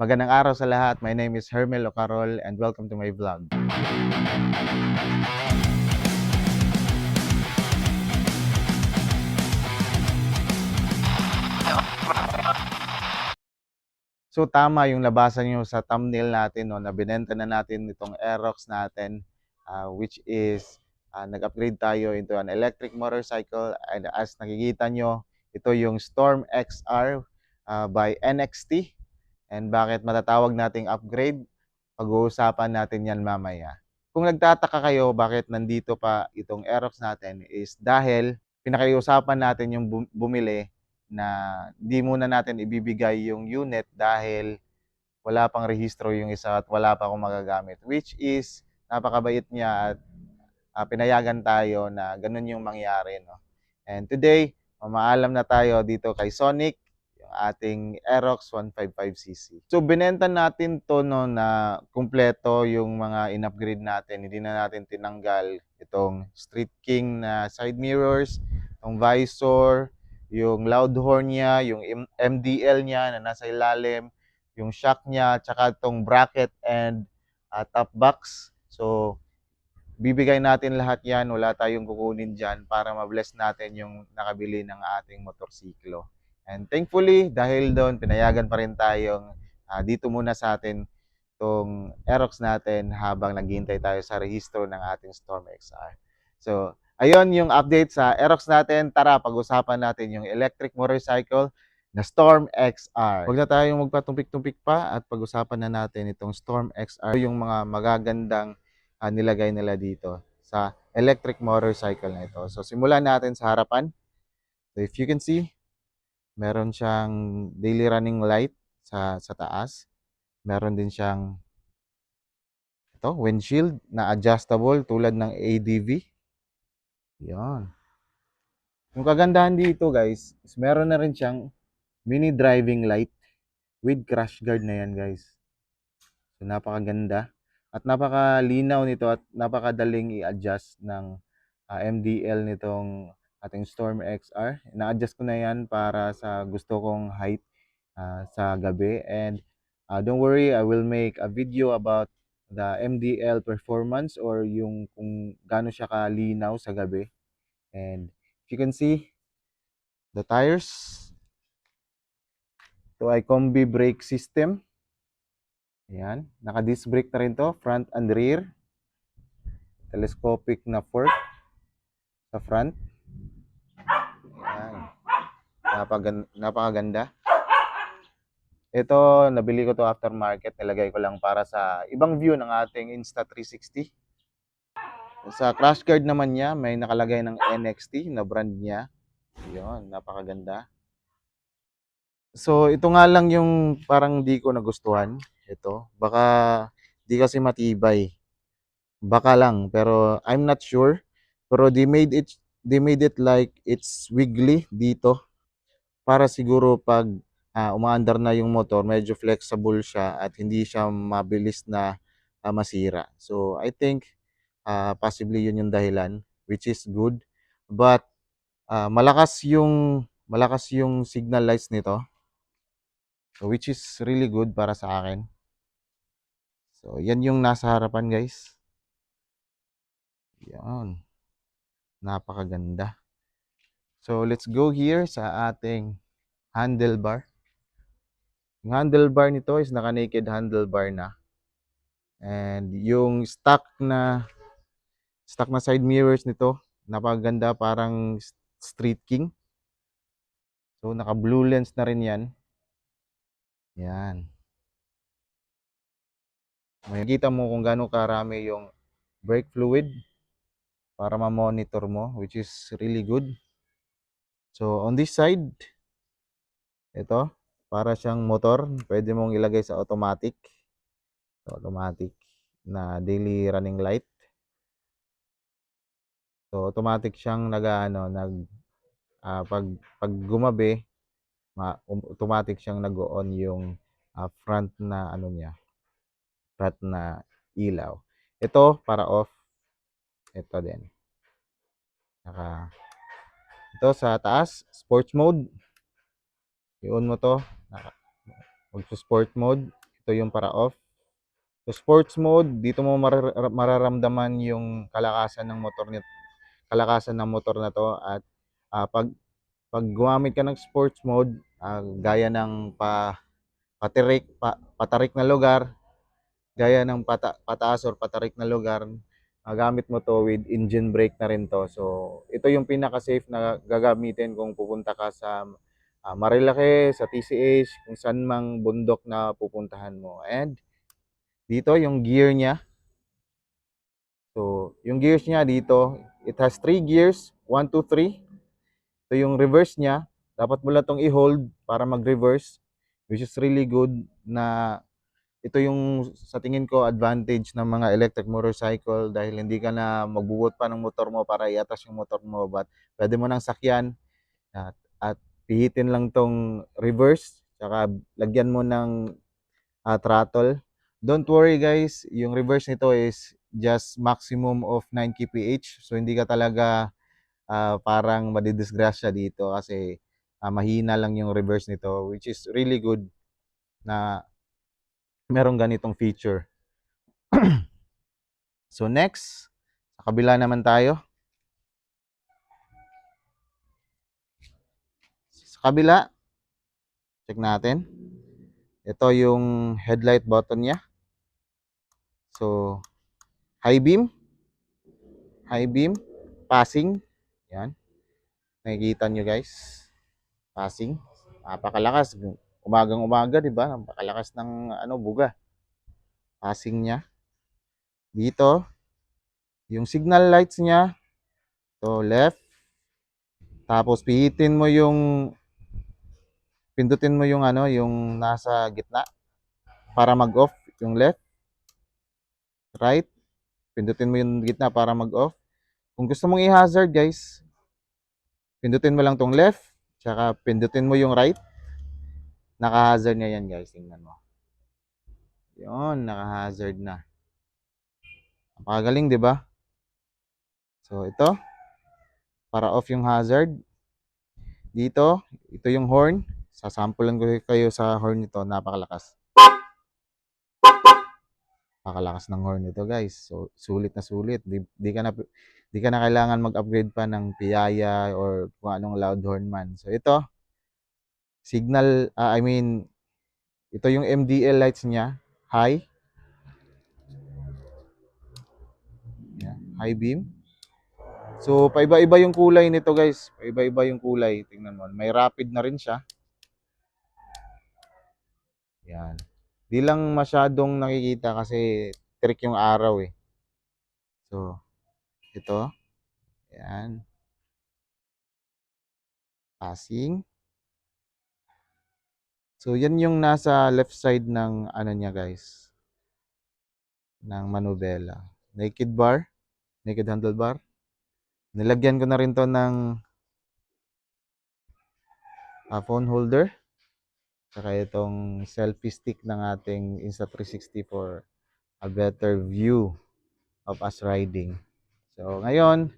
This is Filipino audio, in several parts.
Magandang araw sa lahat. My name is Hermel Ocarol and welcome to my vlog. So tama yung nabasa nyo sa thumbnail natin, no, na binenta na natin itong Aerox natin, which is nag-upgrade tayo into an electric motorcycle, and as nakikita nyo, ito yung Storm XR by NXT. And bakit matatawag nating upgrade? Pag-uusapan natin yan mamaya. Kung nagtataka kayo bakit nandito pa itong Aerox natin is dahil pinakiusapan natin yung bumili na di muna natin ibibigay yung unit dahil wala pang rehistro yung isa at wala pa akong magagamit. Which is napakabait niya at pinayagan tayo na ganun yung mangyari. No? And today, mamaalam na tayo dito kay Sonic, yung ating Aerox 155cc. So binenta natin to, no, na kumpleto yung mga in-upgrade natin. Hindi na natin tinanggal itong Street King na side mirrors, itong visor, yung loud horn niya, yung MDL niya na nasa ilalim, yung shock niya, tsaka itong bracket and top box. So bibigay natin lahat yan, wala tayong kukunin dyan para ma-bless natin yung nakabili ng ating motorsiklo. And thankfully, dahil doon, pinayagan pa rin tayong dito muna sa atin itong Aerox natin habang naghihintay tayo sa rehistro ng ating Storm XR. So, ayun yung update sa Aerox natin. Tara, pag-usapan natin yung electric motorcycle na Storm XR. Huwag na tayong magpatumpik-tumpik pa at pag-usapan na natin itong Storm XR, yung mga magagandang nilagay nila dito sa electric motorcycle na ito. So, simulan natin sa harapan. So, if you can see, meron siyang daily running light sa taas. Meron din siyang windshield na adjustable tulad ng ADV. Yan. Yung kagandahan dito, guys, is meron na rin siyang mini driving light with crash guard na yan, guys. So, napakaganda. At napakalinaw nito at napakadaling i-adjust ng MDL nitong ating Storm XR. Na-adjust ko na yan para sa gusto kong height sa gabi. And don't worry, I will make a video about the MDL performance or yung kung gaano siya kalinaw sa gabi. And if you can see, the tires, ito ay combi brake system. Ayan, naka-disc brake na rin to, front and rear. Telescopic na fork sa front. Ayan, napakaganda. Ito, nabili ko to aftermarket. Nilagay ko lang para sa ibang view ng ating Insta360. Sa crash guard naman niya, may nakalagay ng NXT na brand niya. Yun, napakaganda. So, ito nga lang yung parang di ko nagustuhan. Ito, baka di kasi matibay. Baka lang, pero I'm not sure. Pero they made it like it's wiggly dito. Para siguro pag umaandar na yung motor, medyo flexible siya at hindi siya mabilis na masira. So, I think possibly yun yung dahilan, which is good. But malakas yung signal lights nito, which is really good para sa akin. So, yan yung nasa harapan, guys. Yan. Napakaganda. So, let's go here sa ating handlebar. Yung handlebar nito is naka-naked handlebar na. And yung stock na side mirrors nito, napakaganda, parang Street King. So, naka-blue lens na rin yan. Yan. Makikita mo kung gaano karami yung brake fluid para ma-monitor mo, which is really good. So, on this side, ito, para siyang motor. Pwede mong ilagay sa automatic. So, automatic na daily running light. So, automatic siyang pag gumabi, automatic siyang nag-on yung front na front na ilaw. Ito para off. Ito din. Ito sa taas, sports mode. I-on mo to. Mag-sport mode. ito yung para off. So sports mode, dito mo mararamdaman yung kalakasan ng motor na to at pag gumamit ka ng sports mode, gaya ng patarik na lugar, gaya ng pataas or patarik na lugar, gamit mo to with engine brake na rin to. So, ito yung pinaka-safe na gagamitin kung pupunta ka sa Marilake, sa TCH, kung saan mang bundok na pupuntahan mo. And dito yung gear niya. So, yung gears niya dito, it has 3 gears, 1, 2, 3. Ito yung reverse niya. Dapat mo lang itong i-hold para mag-reverse, which is really good na ito yung sa tingin ko advantage ng mga electric motorcycle dahil hindi ka na magbubuhat pa ng motor mo para iatas yung motor mo, but pwede mo nang sakyan at pihitin lang tong reverse tsaka lagyan mo ng throttle. Don't worry guys, yung reverse nito is just maximum of 9 kph, so hindi ka talaga parang madidisgrasya dito kasi mahina lang yung reverse nito, which is really good na merong ganitong feature. So next, sa kabila naman tayo. Sa kabila, check natin. Ito yung headlight button niya. So, high beam, passing. Yan. Nakikita nyo guys. Passing. Napakalakas. Umagang-umaga, di ba? Napakalakas ng buga. Passing niya. Dito, yung signal lights niya. So, left. Tapos, pindutin mo yung yung nasa gitna para mag-off, yung left, right. Pindutin mo yung gitna para mag-off. Kung gusto mong i-hazard, guys, pindutin mo lang tong left, tsaka pindutin mo yung right. Naka-hazard na yan, guys. Tingnan mo. Yun, naka-hazard na. Napakagaling, di ba? So, ito, para off yung hazard. Dito, ito yung horn. Sasampulan ko kayo sa horn nito. Napakalakas. Napakalakas ng horn nito, guys. So, sulit na sulit. Di ka na kailangan mag-upgrade pa ng piyaya or kung anong loud horn man. So, ito, signal, ito yung MDL lights niya. High. Yeah, high beam. So, paiba-iba yung kulay nito, guys. Paiba-iba yung kulay. Tingnan mo. May rapid na rin siya. Yan. Di lang masyadong nakikita kasi trick yung araw eh. So, ito. Yan. Passing. So, yan yung nasa left side ng niya, guys. Ng manubela. Naked handlebar. Nilagyan ko na rin to ng phone holder. Saka itong selfie stick ng ating Insta360 for a better view of us riding. So, ngayon,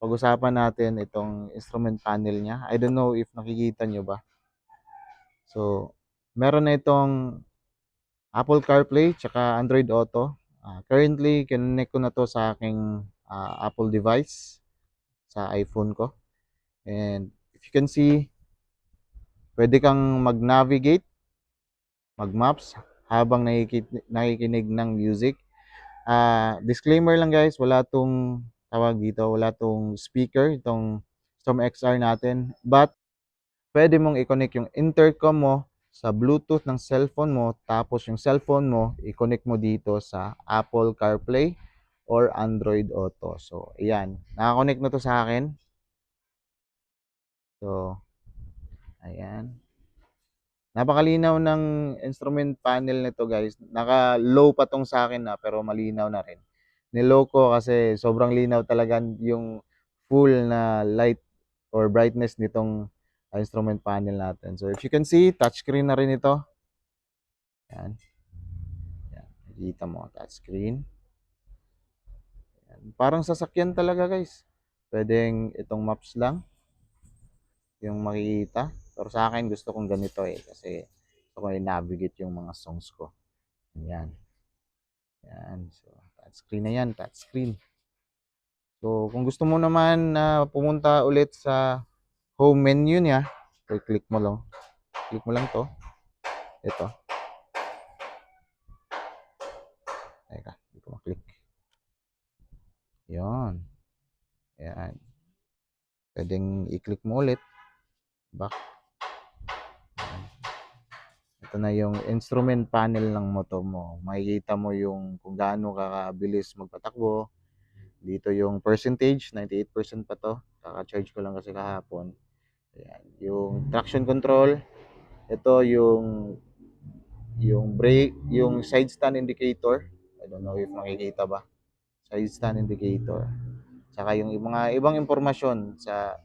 pag-usapan natin itong instrument panel niya. I don't know if nakikita nyo ba. So, meron na itong Apple CarPlay tsaka Android Auto. Currently, kinonnect ko na to sa aking Apple device, sa iPhone ko. And if you can see, pwede kang mag-navigate, mag-maps habang nakikinig ng music. Disclaimer lang guys, wala tong wala tong speaker, itong Storm XR natin. But, pwede mong i-connect yung intercom mo sa Bluetooth ng cellphone mo, tapos yung cellphone mo, i-connect mo dito sa Apple CarPlay or Android Auto. So, ayan. Nakakonect na to sa akin. So, ayan. Napakalinaw ng instrument panel nito guys. Naka-low pa tong sa akin pero malinaw na rin. Nilow ko kasi sobrang linaw talaga yung full na light or brightness nitong instrument panel natin. So if you can see, touchscreen na rin ito. Yan. Yan. Nakikita mo, touchscreen. Yan. Parang sasakyan talaga guys. Pwedeng itong maps lang yung makikita. Pero sa akin gusto kong ganito kasi gusto ko i-navigate yung mga songs ko. Yan. Yan. So, touchscreen na yan, touchscreen. So, kung gusto mo naman na pumunta ulit sa home menu niya, click mo lang. Click mo lang to. Ito. Teka, hindi ko maklik. Yan. Yan. Pwedeng i-click mo ulit. Back. Ito na yung instrument panel ng motor mo. Makikita mo yung kung gaano kakabilis magpatakbo. Dito yung percentage, 98% pa to. Kaka-charge ko lang kasi kahapon. Ayan. Yung traction control. Ito yung brake, yung side stand indicator. I don't know if makikita ba. Side stand indicator. Saka yung mga ibang impormasyon sa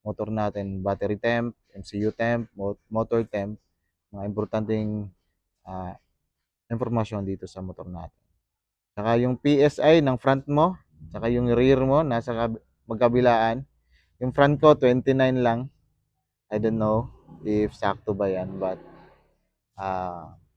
motor natin, battery temp, MCU temp, motor temp, mga importanteng impormasyon dito sa motor natin. Saka yung PSI ng front mo, saka yung rear mo, nasa magkabilaan. Yung front ko, 29 lang. I don't know if sakto ba yan, but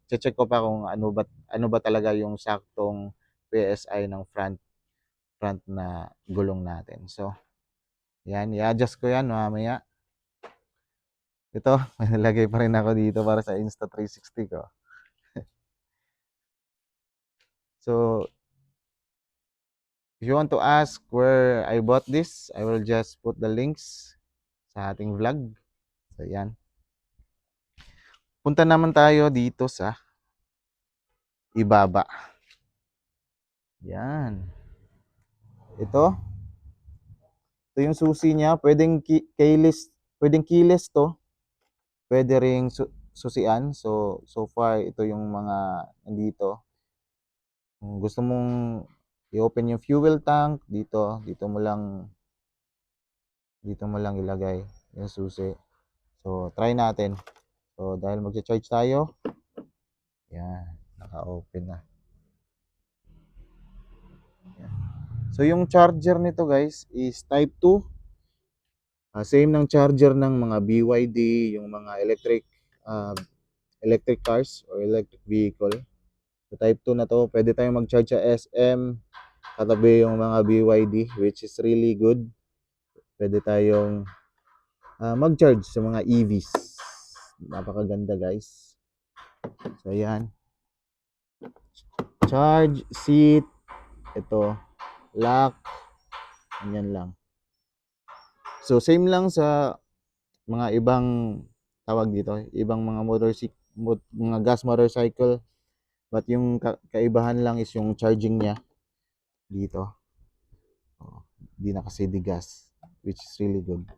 check ko pa kung ano ba talaga yung saktong PSI ng front na gulong natin. So, yan, i-adjust ko yan mamaya. Ito, may nalagay pa rin ako dito para sa Insta360 ko. So, if you want to ask where I bought this, I will just put the links sa ating vlog. So, yan. Punta naman tayo dito sa ibaba. Yan. Ito yung susi niya. Pwedeng keyless to. Pwede ring susian. So far, ito yung mga nandito. Kung gusto mong i-open yung fuel tank, dito mo lang ilagay yung susi. So, try natin. So, dahil magcha-charge tayo, yan, naka-open na. Yan. So, yung charger nito guys is type 2. Same ng charger ng mga BYD, yung mga electric cars or electric vehicle. So, type 2 na to. Pwede tayong mag-charge sa SM, katabi yung mga BYD, which is really good. Pwede tayong mag-charge sa mga EVs. Napakaganda guys. So, yan. Charge, seat, ito, lock, ganyan lang. So, same lang sa mga ibang tawag dito, ibang mga mga gas motorcycle. But yung kaibahan lang is yung charging niya dito. Di na kasi di gas, which is really good.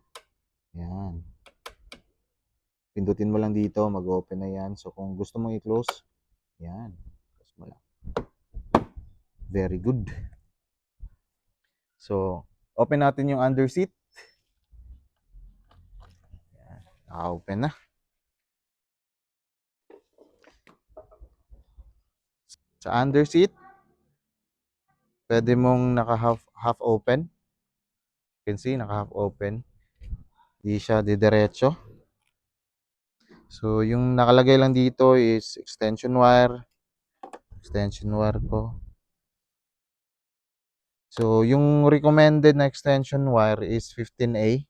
Yan. Pindutin mo lang dito, mag-open na yan. So, kung gusto mong i-close, yan. Close mo lang. Very good. So, open natin yung under seat. Naka-open na. Sa under seat, pwede mong naka-half open. You can see, naka-half open. Di siya didiretso. So, yung nakalagay lang dito is extension wire. Extension wire ko. So, yung recommended na extension wire is 15A.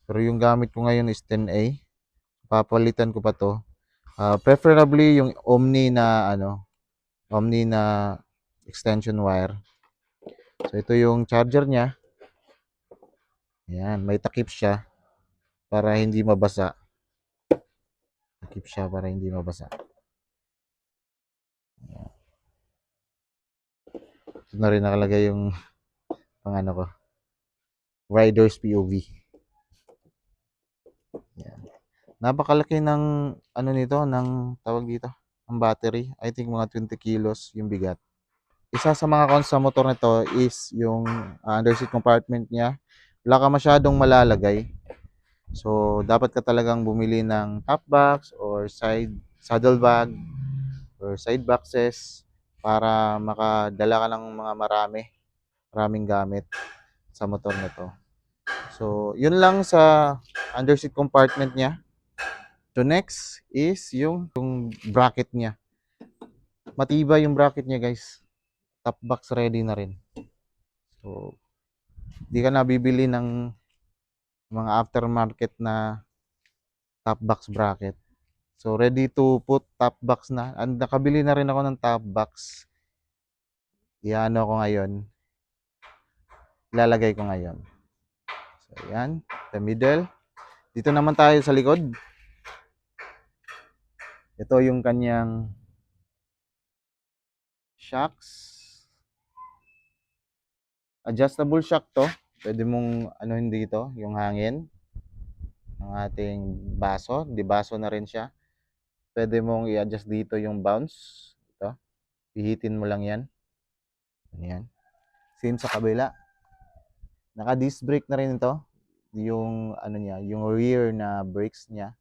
Pero yung gamit ko ngayon is 10A. Papalitan ko pa to. Preferably yung Omni na extension wire. So, ito yung charger niya. Ayan, may takip siya para hindi mabasa. Takip siya para hindi mabasa. Ayan. Ito na rin nakalagay yung pangano ko. Rider's POV. Ayan. Napakalaki ng nito, ng tawag dito, ang battery. I think mga 20 kilos yung bigat. Isa sa mga cons sa motor nito is yung underseat compartment niya. Wala ka masyadong malalagay. So, dapat ka talagang bumili ng top box or saddle bag or side boxes para makadala ka ng mga maraming gamit sa motor nito. So, yun lang sa underseat compartment niya. So, next is yung bracket niya. matibay yung bracket niya guys. Top box ready na rin. So, di ka nabibili ng mga aftermarket na top box bracket. So, ready to put top box na. And nakabili na rin ako ng top box. Iano ko ngayon. Ilalagay ko ngayon. So, yan. The middle. Dito naman tayo sa likod. Ito yung kanyang shocks. Adjustable shock to. Pwede mong anuhin dito, yung hangin ng ating baso. Di baso na rin siya. Pwede mong i-adjust dito yung bounce. Ito. Pihitin mo lang yan. Yan. Same sa kabila. Naka-disc brake na rin ito. Yung ano niya, yung rear na brakes niya.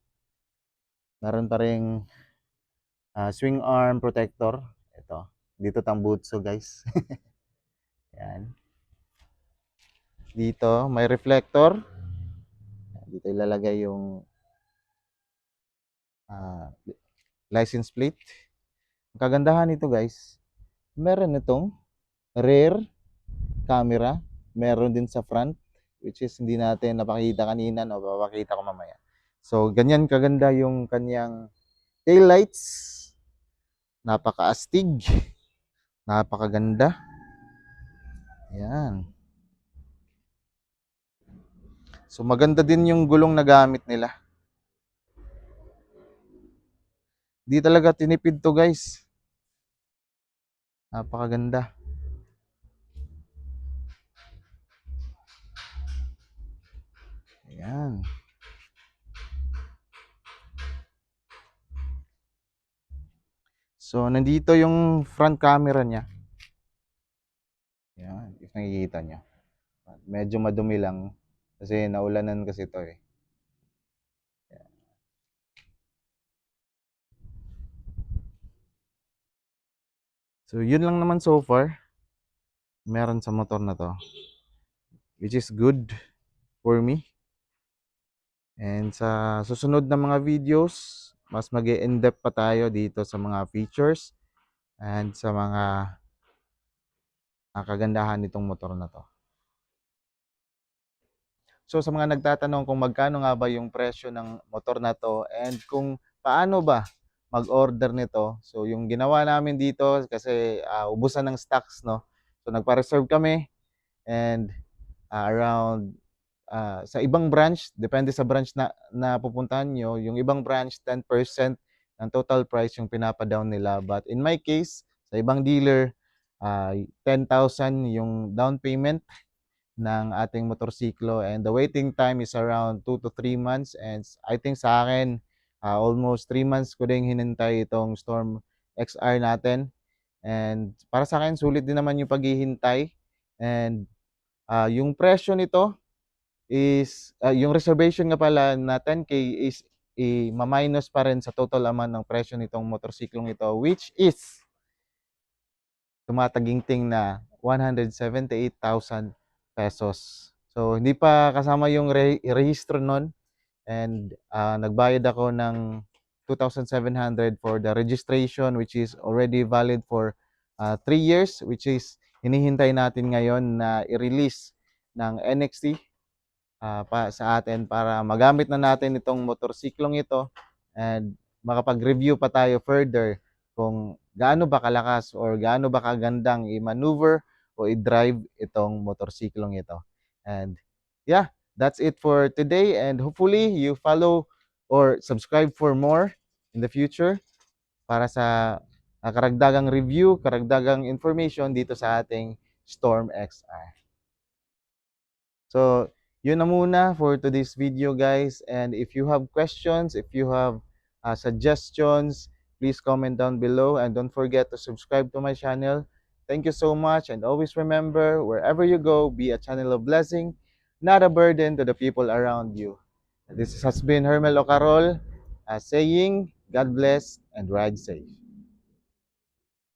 Meron pa ring swing arm protector. Ito. Dito tambutso guys. Yan. Dito may reflector. Dito ilalagay yung license plate. Ang kagandahan nito guys, meron itong rear camera, meron din sa front, which is hindi natin napakita kanina, no, papakita ko mamaya. So ganyan kaganda yung kanyang tail lights. Napakaastig, napakaganda. Yan. So maganda din yung gulong na gamit nila. Di talaga tinipid to guys. Napakaganda. Ayan. So nandito yung front camera niya. Ayan, if nakikita niyo. Medyo madumi lang kasi naulanan kasi ito eh. So yun lang naman so far meron sa motor na to, which is good for me. And sa susunod na mga videos, mas mag-i-in-depth pa tayo dito sa mga features and sa mga kagandahan nitong motor na to. So sa mga nagtatanong kung magkano nga ba yung presyo ng motor na to and kung paano ba mag-order nito. So yung ginawa namin dito kasi ubusan ng stocks, no. So nagpa-reserve kami and around sa ibang branch, depende sa branch na pupuntahan nyo, yung ibang branch 10% ng total price yung pinapa-down nila. But in my case, sa ibang dealer, 10,000 yung down payment ng ating motorsiklo and the waiting time is around 2 to 3 months and I think sa akin almost 3 months ko ding hinintay itong Storm XR natin and para sa akin sulit din naman yung paghihintay and yung presyo nito is yung reservation nga pala na 10K is i-minus pa rin sa total amount ng presyo nitong motorsiklong ito which is tumataginting na 178,000 pesos. So, hindi pa kasama yung rehistro nun and nagbayad ako ng 2,700 for the registration which is already valid for 3 years which is hinihintay natin ngayon na i-release ng NXT pa sa atin para magamit na natin itong motorsiklong ito and makapag-review pa tayo further kung gaano ba kalakas or gaano ba kagandang i-maneuver o i-drive itong motorsiklong ito. And yeah, that's it for today and hopefully you follow or subscribe for more in the future para sa karagdagang review, karagdagang information dito sa ating Storm XR. So, yun na muna for today's video guys. And if you have questions, if you have suggestions, please comment down below. And don't forget to subscribe to my channel. Thank you so much. And always remember, wherever you go, be a channel of blessing, not a burden to the people around you. This has been Hermel Ocarol saying, God bless and ride safe.